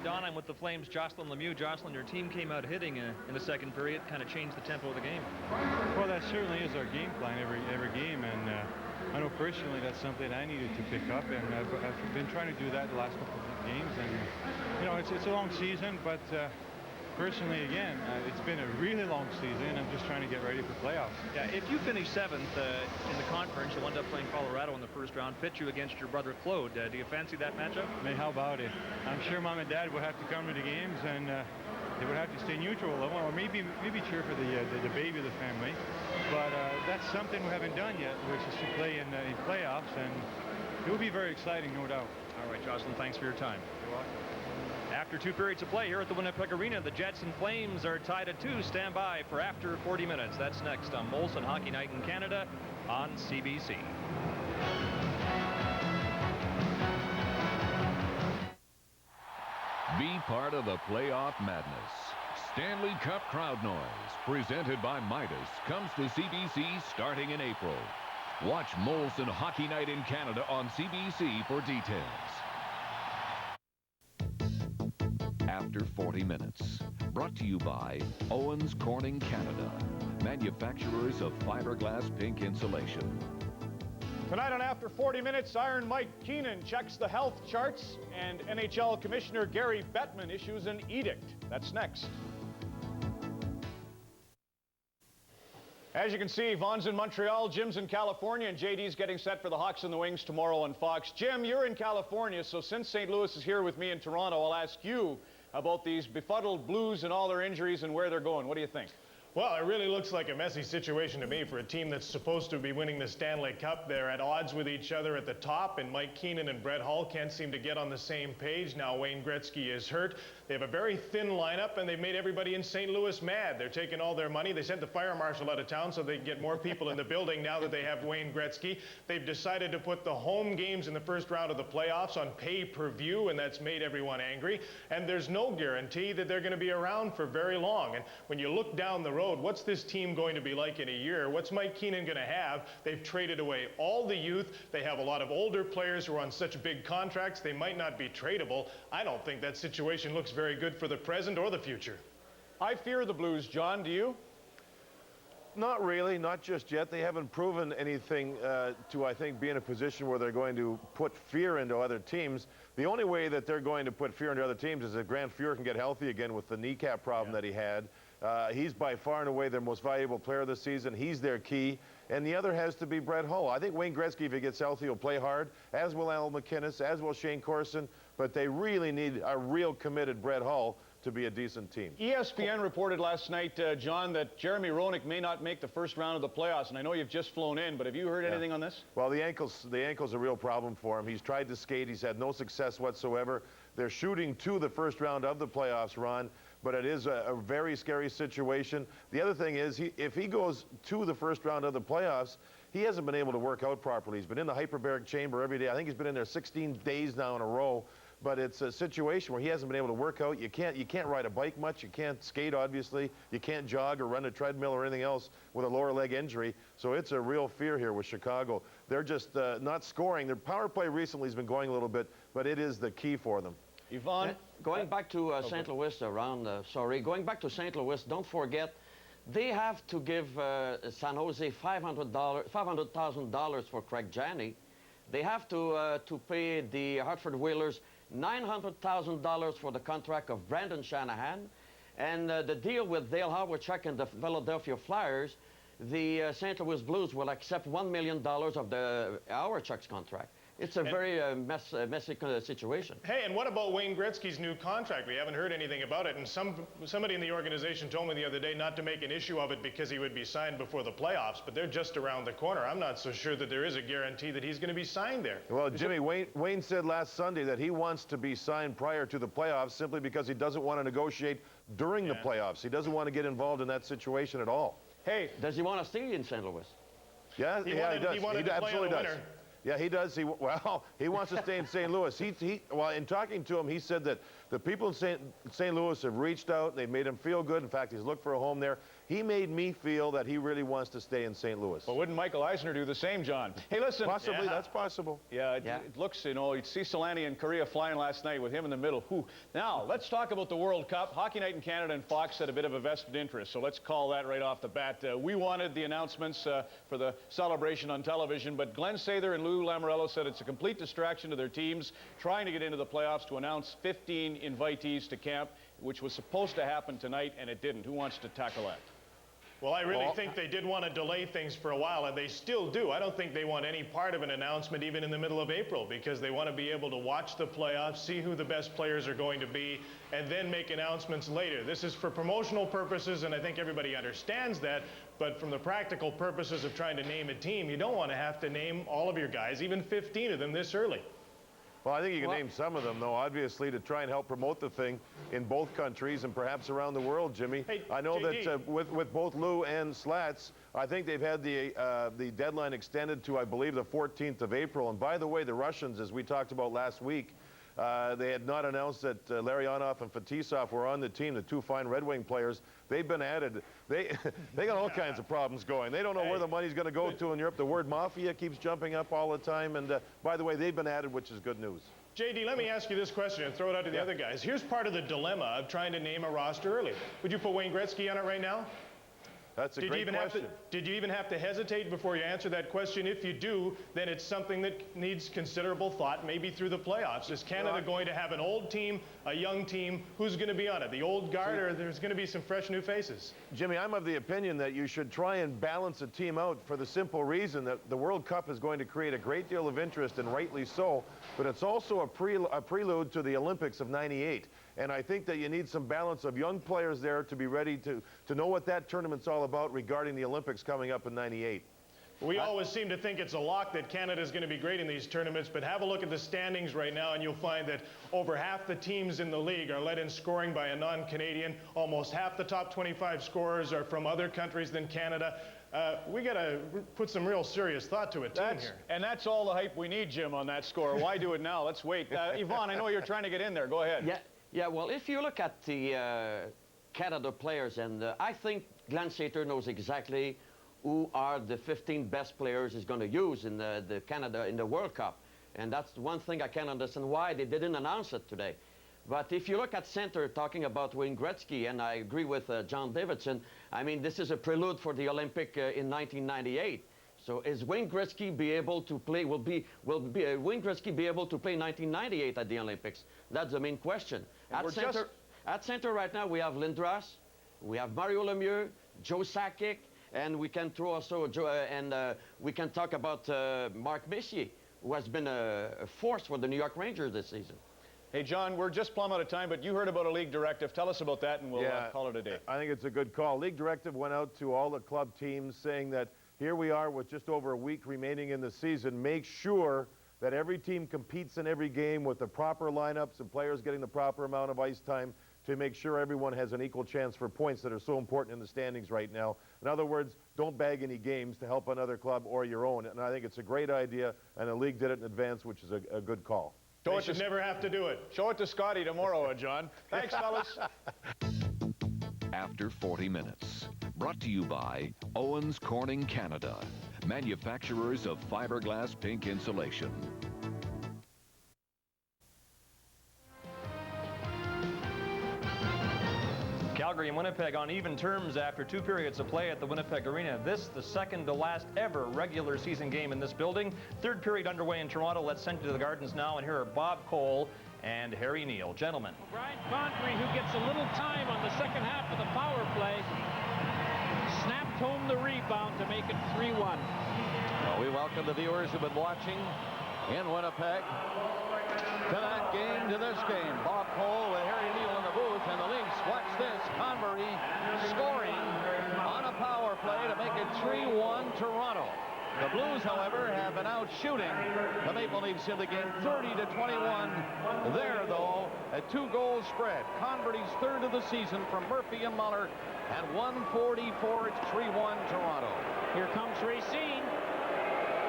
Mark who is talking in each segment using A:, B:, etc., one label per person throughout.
A: Don. I'm with the Flames' Jocelyn Lemieux. Jocelyn, your team came out hitting in the second period, kind of changed the tempo of the game.
B: Well, that certainly is our game plan every game, and I know personally that's something I needed to pick up, and I've been trying to do that the last couple of games. And you know, it's a long season, but personally, again, it's been a really long season. I'm just trying to get ready for playoffs.
A: Yeah, if you finish 7th in the conference, you'll end up playing Colorado in the first round, pit you against your brother Claude. Do you fancy that matchup?
B: I mean, how about it? I'm sure Mom and Dad would have to come to the games, and they would have to stay neutral, or maybe cheer for the baby of the family. But that's something we haven't done yet, which is to play in playoffs, and it will be very exciting, no doubt.
A: All right, Jocelyn, thanks for your time.
B: You're welcome.
A: After 2 periods of play here at the Winnipeg Arena, the Jets and Flames are tied at 2. Stand by for After 40 Minutes. That's next on Molson Hockey Night in Canada on CBC.
C: Be part of the playoff madness. Stanley Cup crowd noise, presented by Midas, comes to CBC starting in April. Watch Molson Hockey Night in Canada on CBC for details. After 40 Minutes, brought to you by Owens Corning Canada, manufacturers of fiberglass pink insulation.
D: Tonight on After 40 Minutes, Iron Mike Keenan checks the health charts, and NHL Commissioner Gary Bettman issues an edict. That's next. As you can see, Vaughn's in Montreal, Jim's in California, and JD's getting set for the Hawks and the Wings tomorrow on Fox. Jim, you're in California, so since St. Louis is here with me in Toronto, I'll ask you about these befuddled Blues and all their injuries and where they're going. What do you think?
E: Well, it really looks like a messy situation to me for a team that's supposed to be winning the Stanley Cup. They're at odds with each other at the top, and Mike Keenan and Brett Hull can't seem to get on the same page. Now Wayne Gretzky is hurt. They have a very thin lineup, and they've made everybody in St. Louis mad. They're taking all their money. They sent the fire marshal out of town so they can get more people in the building now that they have Wayne Gretzky. They've decided to put the home games in the first round of the playoffs on pay-per-view, and that's made everyone angry. And there's no guarantee that they're going to be around for very long. And when you look down the road, what's this team going to be like in a year? What's Mike Keenan going to have? They've traded away all the youth. They have a lot of older players who are on such big contracts. They might not be tradable. I don't think that situation looks very good for the present or the future.
D: I fear the Blues, John. Do you?
F: Not really, not just yet. They haven't proven anything to, I think, be in a position where they're going to put fear into other teams. The only way that they're going to put fear into other teams is if Grant Fuhr can get healthy again with the kneecap problem that he had. He's by far and away their most valuable player this season. He's their key. And the other has to be Brett Hull. I think Wayne Gretzky, if he gets healthy, will play hard, as will Al McInnes, as will Shane Corson. But they really need a real committed Brett Hull to be a decent team.
D: ESPN reported last night, John, that Jeremy Roenick may not make the first round of the playoffs. And I know you've just flown in, but have you heard anything on this?
F: Well, the ankle's a real problem for him. He's tried to skate. He's had no success whatsoever. They're shooting to the first round of the playoffs, Ron. But it is a very scary situation. The other thing is, if he goes to the first round of the playoffs, he hasn't been able to work out properly. He's been in the hyperbaric chamber every day. I think he's been in there 16 days now in a row. But it's a situation where he hasn't been able to work out. You can't ride a bike much. You can't skate, obviously. You can't jog or run a treadmill or anything else with a lower leg injury. So it's a real fear here with Chicago. They're just not scoring. Their power play recently has been going a little bit, but it is the key for them.
D: Yvonne?
G: Going back to St. Louis going back to St. Louis, don't forget, they have to give San Jose $500,000 for Craig Janney. They have to pay the Hartford Whalers $900,000 for the contract of Brandon Shanahan. And the deal with Dale Howard-Chuck and the Philadelphia Flyers, the St. Louis Blues will accept $1 million of the Howard-Chuck's contract. It's a very messy situation.
E: Hey, and what about Wayne Gretzky's new contract? We haven't heard anything about it, and somebody in the organization told me the other day not to make an issue of it because he would be signed before the playoffs, but they're just around the corner. I'm not so sure that there is a guarantee that he's going to be signed there.
F: Well, Jimmy, Wayne said last Sunday that he wants to be signed prior to the playoffs simply because he doesn't want to negotiate during the playoffs. He doesn't want to get involved in that situation at all.
G: Hey, does he want to stay in St. Louis?
F: Yeah, he does.
E: He wanted to play on the winner.
F: Yeah, he does. Well, he wants to stay in St. Louis. Well, in talking to him, he said that the people in St. Louis have reached out. They've made him feel good. In fact, he's looked for a home there. He made me feel that he really wants to stay in St. Louis.
D: Well, wouldn't Michael Eisner do the same, John? Hey, listen.
F: Possibly, that's possible.
D: Yeah, it looks, you know, you'd see Solani and Korea flying last night with him in the middle. Whew. Now, let's talk about the World Cup. Hockey Night in Canada and Fox had a bit of a vested interest, so let's call that right off the bat. We wanted the announcements for the celebration on television, but Glenn Sather and Lou Lamoriello said it's a complete distraction to their teams trying to get into the playoffs to announce 15 invitees to camp, which was supposed to happen tonight, and it didn't. Who wants to tackle that?
E: Well, I really think they did want to delay things for a while, and they still do. I don't think they want any part of an announcement even in the middle of April, because they want to be able to watch the playoffs, see who the best players are going to be, and then make announcements later. This is for promotional purposes, and I think everybody understands that, but from the practical purposes of trying to name a team, you don't want to have to name all of your guys, even 15 of them this early.
F: Well, I think you can name some of them, though, obviously, to try and help promote the thing in both countries and perhaps around the world, Jimmy.
E: Hey,
F: I know
E: JD.
F: that with both Lou and Slats, I think they've had the deadline extended to, I believe, the 14th of April. And by the way, the Russians, as we talked about last week, they had not announced that Larionov and Fetisov were on the team, the two fine Red Wing players. They've been added. They got all kinds of problems going. They don't know where the money's going to go to in Europe. The word mafia keeps jumping up all the time. And by the way, they've been added, which is good news.
E: JD, let me ask you this question and throw it out to the other guys. Here's part of the dilemma of trying to name a roster early. Would you put Wayne Gretzky on it right now?
F: That's a great question.
E: Did you even have to hesitate before you answer that question? If you do, then it's something that needs considerable thought, maybe through the playoffs. Is Canada going to have an old team, a young team? Who's going to be on it? The old guard, or there's going to be some fresh new faces?
F: Jimmy, I'm of the opinion that you should try and balance a team out for the simple reason that the World Cup is going to create a great deal of interest, and rightly so, but it's also a prelude to the Olympics of '98. And I think that you need some balance of young players there to be ready to know what that tournament's all about regarding the Olympics coming up in '98.
E: We always seem to think it's a lock that Canada's going to be great in these tournaments, but have a look at the standings right now, and you'll find that over half the teams in the league are led in scoring by a non-Canadian. Almost half the top 25 scorers are from other countries than Canada. We got to put some real serious thought to a team here.
D: And that's all the hype we need, Jim, on that score. Why do it now? Let's wait. Yvonne, I know you're trying to get in there. Go ahead.
G: Yeah, well, if you look at the Canada players, and I think Glenn Sather knows exactly who are the 15 best players he's going to use in the Canada in the World Cup. And that's one thing I can't understand why they didn't announce it today. But if you look at center, talking about Wayne Gretzky, and I agree with John Davidson, I mean, this is a prelude for the Olympic in 1998. So is Wayne Gretzky be able to play, will Wayne Gretzky be able to play 1998 at the Olympics? That's the main question. At center right now, we have Lindros, we have Mario Lemieux, Joe Sakic, and we can throw also, we can talk about Mark Messier, who has been a force for the New York Rangers this season.
D: Hey, John, we're just plumb out of time, but you heard about a league directive. Tell us about that, and we'll call it a day.
F: I think it's a good call. League directive went out to all the club teams saying that here we are with just over a week remaining in the season. Make sure that every team competes in every game with the proper lineups and players getting the proper amount of ice time to make sure everyone has an equal chance for points that are so important in the standings right now. In other words, don't bag any games to help another club or your own. And I think it's a great idea, and the league did it in advance, which is a good call.
E: They should never have to do it.
D: Show it to Scotty tomorrow, John. Thanks, fellas.
C: After 40 minutes. Brought to you by Owens Corning Canada, manufacturers of fiberglass pink insulation.
A: Calgary and Winnipeg on even terms after 2 periods of play at the Winnipeg Arena. This, the second to last ever regular season game in this building. Third period underway in Toronto. Let's send you to the Gardens now, and here are Bob Cole and Harry Neal. Gentlemen.
H: Brian Condrey, who gets a little time on the second half of the power play, snapped home the rebound to make it 3-1.
I: Well, we welcome the viewers who've been watching in Winnipeg to that game, to this game. Bob Cole with Harry Neal in the booth, and the Lynx, watch this, Convery scoring on a power play to make it 3-1 Toronto. The Blues, however, have been out shooting the Maple Leafs in the game 30-21. There, though, a 2-goal spread. Converty's third of the season from Murphy and Muller, and 1:44, it's 3-1 Toronto.
H: Here comes Racine.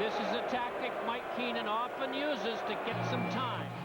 H: This is a tactic Mike Keenan often uses to get some time.